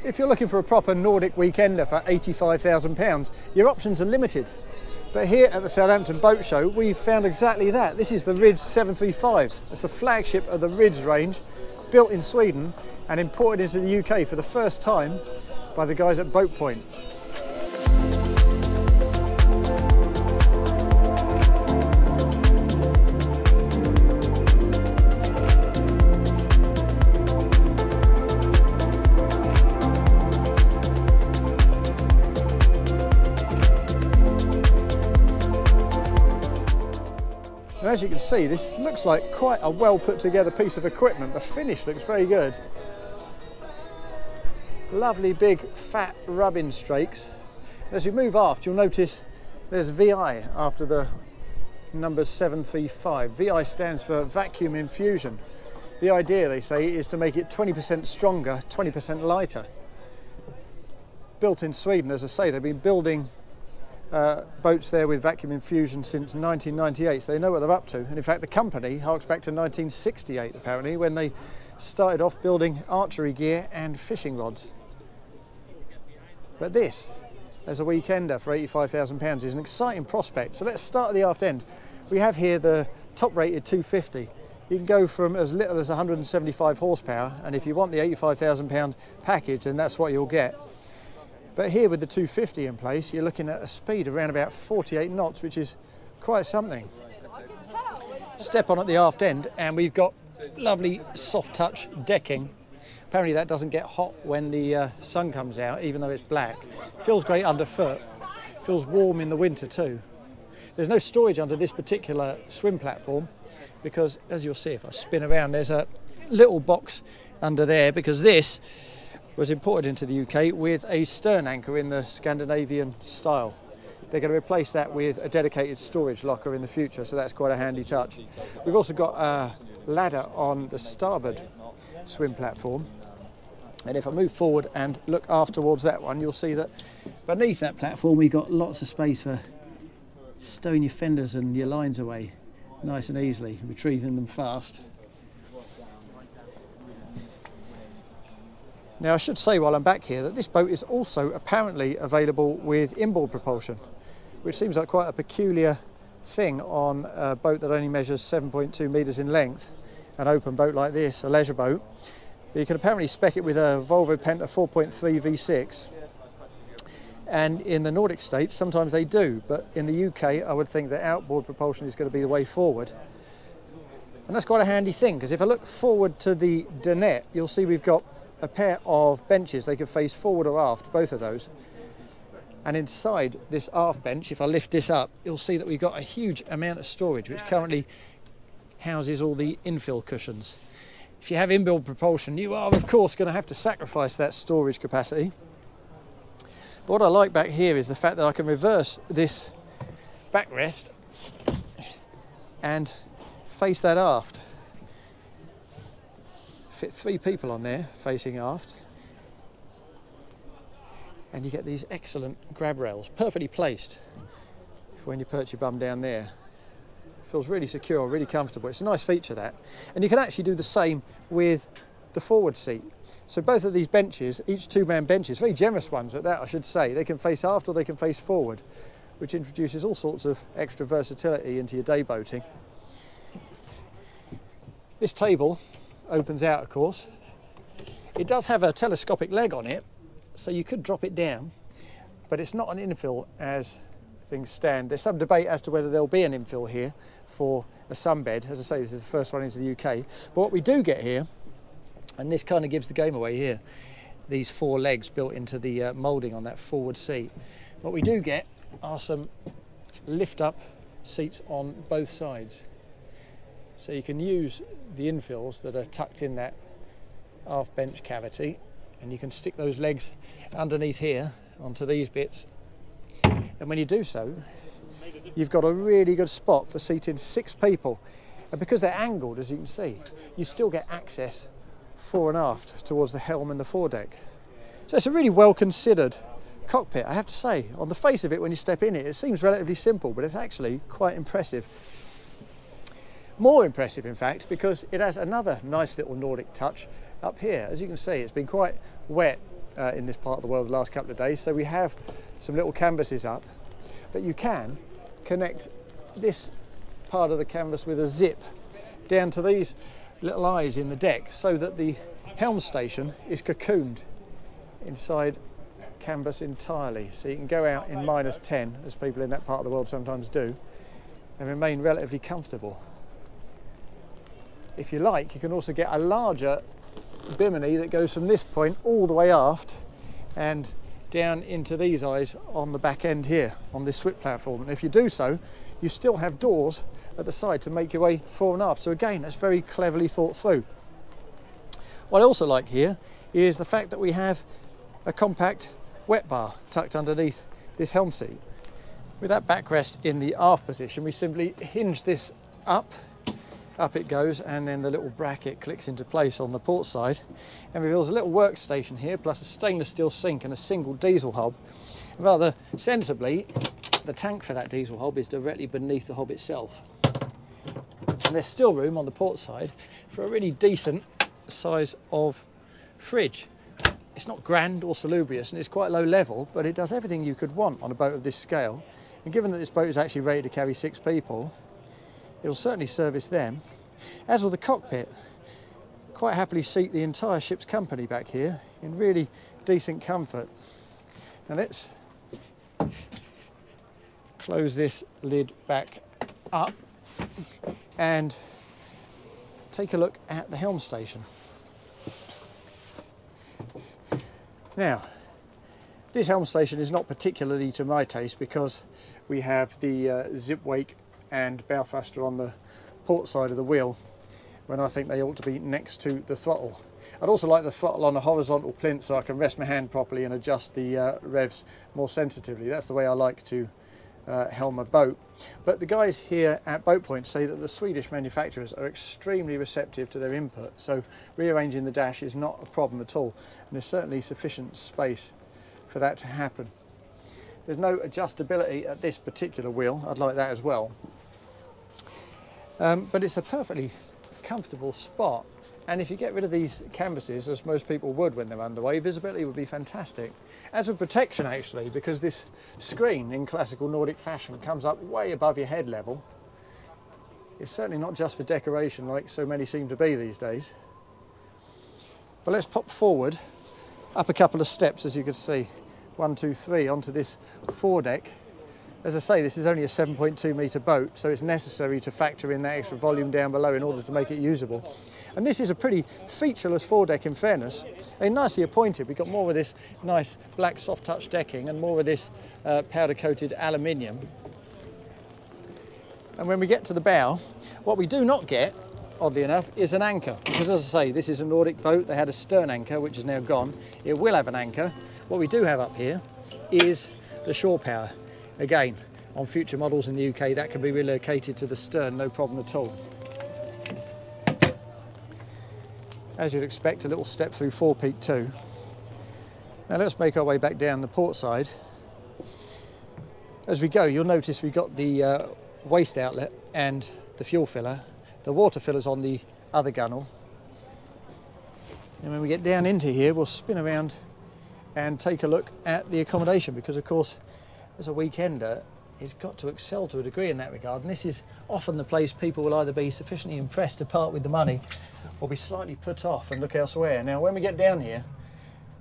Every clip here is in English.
If you're looking for a proper Nordic weekender for £85,000, your options are limited. But here at the Southampton Boat Show, we've found exactly that. This is the Ryds 735. It's the flagship of the Ryds range, built in Sweden and imported into the UK for the first time by the guys at Boat Point. And as you can see, this looks like quite a well put together piece of equipment. The finish looks very good. Lovely big fat rubbing strakes. As you move aft, you'll notice there's VI after the number 735. VI stands for vacuum infusion. The idea, they say, is to make it 20% stronger, 20% lighter. Built in Sweden, as I say, they've been building boats there with vacuum infusion since 1998, so they know what they're up to. And in fact, the company harks back to 1968, apparently, when they started off building archery gear and fishing rods. But this, as a weekender for £85,000, is an exciting prospect. So let's start at the aft end. We have here the top-rated 250. You can go from as little as 175 horsepower, and if you want the £85,000 package, then that's what you'll get. But here with the 250 in place, you're looking at a speed around about 48 knots, which is quite something. Step on at the aft end and we've got lovely soft touch decking. Apparently that doesn't get hot when the sun comes out, even though it's black. Feels great underfoot, feels warm in the winter too. There's no storage under this particular swim platform because, as you'll see if I spin around, there's a little box under there because this was imported into the UK with a stern anchor in the Scandinavian style. They're going to replace that with a dedicated storage locker in the future, so that's quite a handy touch. We've also got a ladder on the starboard swim platform, and if I move forward and look aft towards that one, you'll see that beneath that platform we've got lots of space for stowing your fenders and your lines away nice and easily, retrieving them fast. Now I should say while I'm back here that this boat is also apparently available with inboard propulsion, which seems like quite a peculiar thing on a boat that only measures 7.2 metres in length, an open boat like this, a leisure boat. But you can apparently spec it with a Volvo Penta 4.3 V6, and in the Nordic states sometimes they do, but in the UK I would think that outboard propulsion is going to be the way forward. And that's quite a handy thing, because if I look forward to the dinette, you'll see we've got a pair of benches. They can face forward or aft, both of those. And inside this aft bench, if I lift this up, you'll see that we've got a huge amount of storage, which currently houses all the infill cushions. If you have inbuilt propulsion, you are of course going to have to sacrifice that storage capacity. But what I like back here is the fact that I can reverse this backrest and face that aft. Fit 3 people on there facing aft, and you get these excellent grab rails, perfectly placed for when you perch your bum down there. Feels really secure, really comfortable. It's a nice feature, that. And you can actually do the same with the forward seat. So both of these benches, each 2-man benches, very generous ones at that, I should say, they can face aft or they can face forward, which introduces all sorts of extra versatility into your day boating. This table opens out, of course. It does have a telescopic leg on it, so you could drop it down, but it's not an infill as things stand. There's some debate as to whether there'll be an infill here for a sunbed. As I say, this is the first one into the UK. But what we do get here, and this kind of gives the game away here, these 4 legs built into the moulding on that forward seat. What we do get are some lift-up seats on both sides. So you can use the infills that are tucked in that aft bench cavity, and you can stick those legs underneath here onto these bits. And when you do so, you've got a really good spot for seating 6 people. And because they're angled, as you can see, you still get access fore and aft towards the helm and the foredeck. So it's a really well considered cockpit, I have to say. On the face of it, when you step in it, it seems relatively simple, but it's actually quite impressive. More impressive, in fact, because it has another nice little Nordic touch up here. As you can see, it's been quite wet in this part of the world the last couple of days, so we have some little canvases up, but you can connect this part of the canvas with a zip down to these little eyes in the deck, so that the helm station is cocooned inside canvas entirely, so you can go out in -10, as people in that part of the world sometimes do, and remain relatively comfortable. If you like, you can also get a larger bimini that goes from this point all the way aft and down into these eyes on the back end here on this SWIP platform, and if you do so, you still have doors at the side to make your way fore and aft. So again, that's very cleverly thought through. What I also like here is the fact that we have a compact wet bar tucked underneath this helm seat. With that backrest in the aft position, we simply hinge this up it goes, and then the little bracket clicks into place on the port side and reveals a little workstation here, plus a stainless steel sink and a single diesel hob. Rather sensibly, the tank for that diesel hob is directly beneath the hob itself. And there's still room on the port side for a really decent size of fridge. It's not grand or salubrious, and it's quite low level, but it does everything you could want on a boat of this scale. And given that this boat is actually rated to carry 6 people, it'll certainly service them. As with the cockpit, quite happily seat the entire ship's company back here in really decent comfort. Now let's close this lid back up and take a look at the helm station. Now, this helm station is not particularly to my taste because we have the zip wake and bow thruster on the port side of the wheel, when I think they ought to be next to the throttle. I'd also like the throttle on a horizontal plinth so I can rest my hand properly and adjust the revs more sensitively. That's the way I like to helm a boat. But the guys here at Boat Point say that the Swedish manufacturers are extremely receptive to their input, so rearranging the dash is not a problem at all, and there's certainly sufficient space for that to happen. There's no adjustability at this particular wheel. I'd like that as well. But it's a perfectly comfortable spot, and if you get rid of these canvases, as most people would when they're underway, visibility would be fantastic. As with protection actually, because this screen in classical Nordic fashion comes up way above your head level. It's certainly not just for decoration like so many seem to be these days. But let's pop forward up a couple of steps, as you can see. 1, 2, 3 onto this foredeck. As I say, this is only a 7.2 metre boat, so it's necessary to factor in that extra volume down below in order to make it usable. And this is a pretty featureless foredeck, in fairness, and nicely appointed. We've got more of this nice black soft touch decking and more of this powder coated aluminium. And when we get to the bow, what we do not get, oddly enough, is an anchor, because as I say, this is a Nordic boat. They had a stern anchor, which is now gone. It will have an anchor. What we do have up here is the shore power. Again, on future models in the UK, that can be relocated to the stern, no problem at all. As you'd expect, a little step through forepeak too. Now let's make our way back down the port side. As we go, you'll notice we've got the waste outlet and the fuel filler. The water filler's on the other gunnel. And when we get down into here, we'll spin around and take a look at the accommodation, because of course, as a weekender, it's got to excel to a degree in that regard, and this is often the place people will either be sufficiently impressed to part with the money or be slightly put off and look elsewhere. Now when we get down here,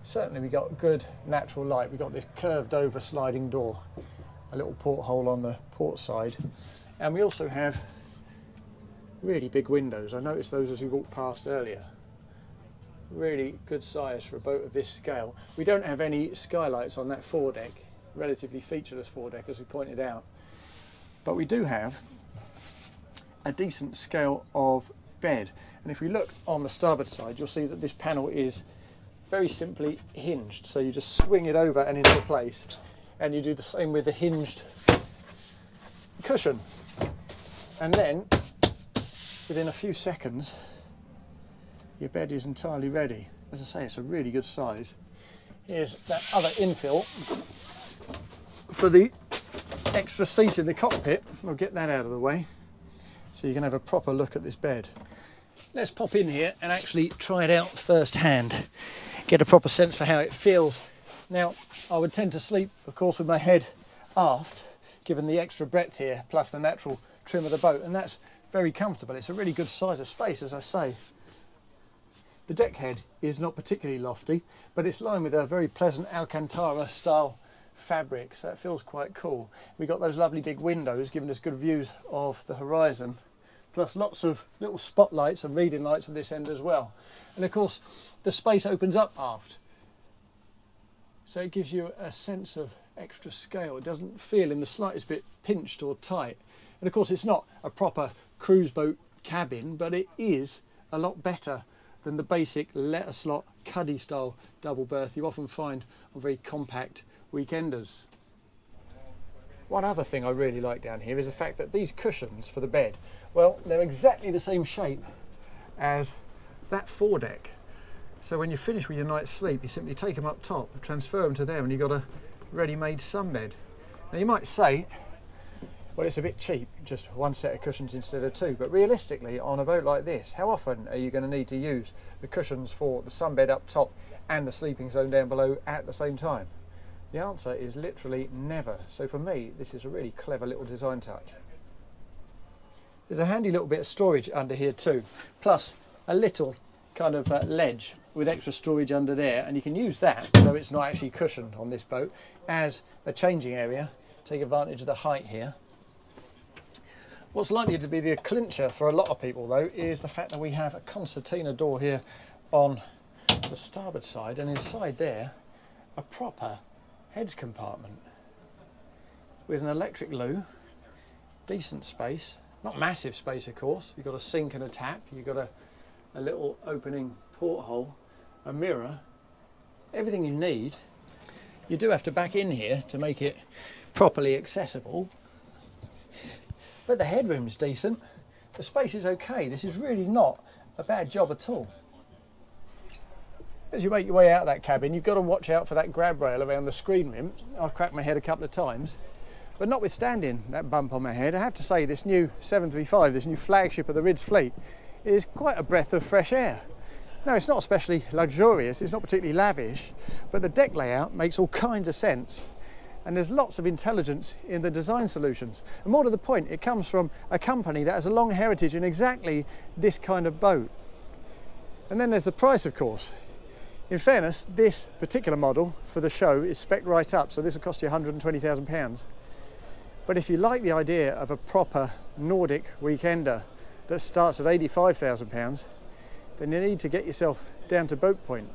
certainly we got good natural light. We've got this curved over sliding door, a little porthole on the port side, and we also have really big windows. I noticed those as we walked past earlier. Really good size for a boat of this scale. We don't have any skylights on that foredeck, relatively featureless foredeck, as we pointed out, but we do have a decent scale of bed. And if we look on the starboard side, you'll see that this panel is very simply hinged, so you just swing it over and into place, and you do the same with the hinged cushion, and then within a few seconds your bed is entirely ready. As I say, it's a really good size. Here's that other infill for the extra seat in the cockpit. We'll get that out of the way so you can have a proper look at this bed. Let's pop in here and actually try it out firsthand. get a proper sense for how it feels. Now, I would tend to sleep, of course, with my head aft, given the extra breadth here, plus the natural trim of the boat, and that's very comfortable. It's a really good size of space, as I say. The deck head is not particularly lofty, but it's lined with a very pleasant Alcantara style fabric, so it feels quite cool. We've got those lovely big windows giving us good views of the horizon, plus lots of little spotlights and reading lights at this end as well. And of course, the space opens up aft, so it gives you a sense of extra scale. It doesn't feel in the slightest bit pinched or tight. And of course, it's not a proper cruise boat cabin, but it is a lot better than the basic letter slot cuddy style double berth you often find on very compact weekenders. One other thing I really like down here is the fact that these cushions for the bed, well, they're exactly the same shape as that foredeck. So when you finish with your night's sleep, you simply take them up top, transfer them to there, and you've got a ready-made sunbed. Now you might say, well, it's a bit cheap, just one set of cushions instead of two, but realistically, on a boat like this, how often are you going to need to use the cushions for the sunbed up top and the sleeping zone down below at the same time? The answer is literally never. So for me, this is a really clever little design touch. There's a handy little bit of storage under here too, plus a little kind of ledge with extra storage under there, and you can use that, though it's not actually cushioned on this boat, as a changing area. Take advantage of the height here. What's likely to be the clincher for a lot of people though is the fact that we have a concertina door here on the starboard side, and inside there a proper heads compartment with an electric loo, decent space, not massive space of course. You've got a sink and a tap, you've got a little opening porthole, a mirror, everything you need. You do have to back in here to make it properly accessible, but the headroom's decent, the space is okay. This is really not a bad job at all. As you make your way out of that cabin, you've got to watch out for that grab rail around the screen rim. I've cracked my head a couple of times, but notwithstanding that bump on my head, I have to say this new 735, this new flagship of the Ryds fleet, is quite a breath of fresh air. Now, it's not especially luxurious, it's not particularly lavish, but the deck layout makes all kinds of sense. And there's lots of intelligence in the design solutions. And more to the point, it comes from a company that has a long heritage in exactly this kind of boat. And then there's the price, of course. In fairness, this particular model for the show is spec'd right up, so this will cost you £120,000. But if you like the idea of a proper Nordic weekender that starts at £85,000, then you need to get yourself down to Boat Point.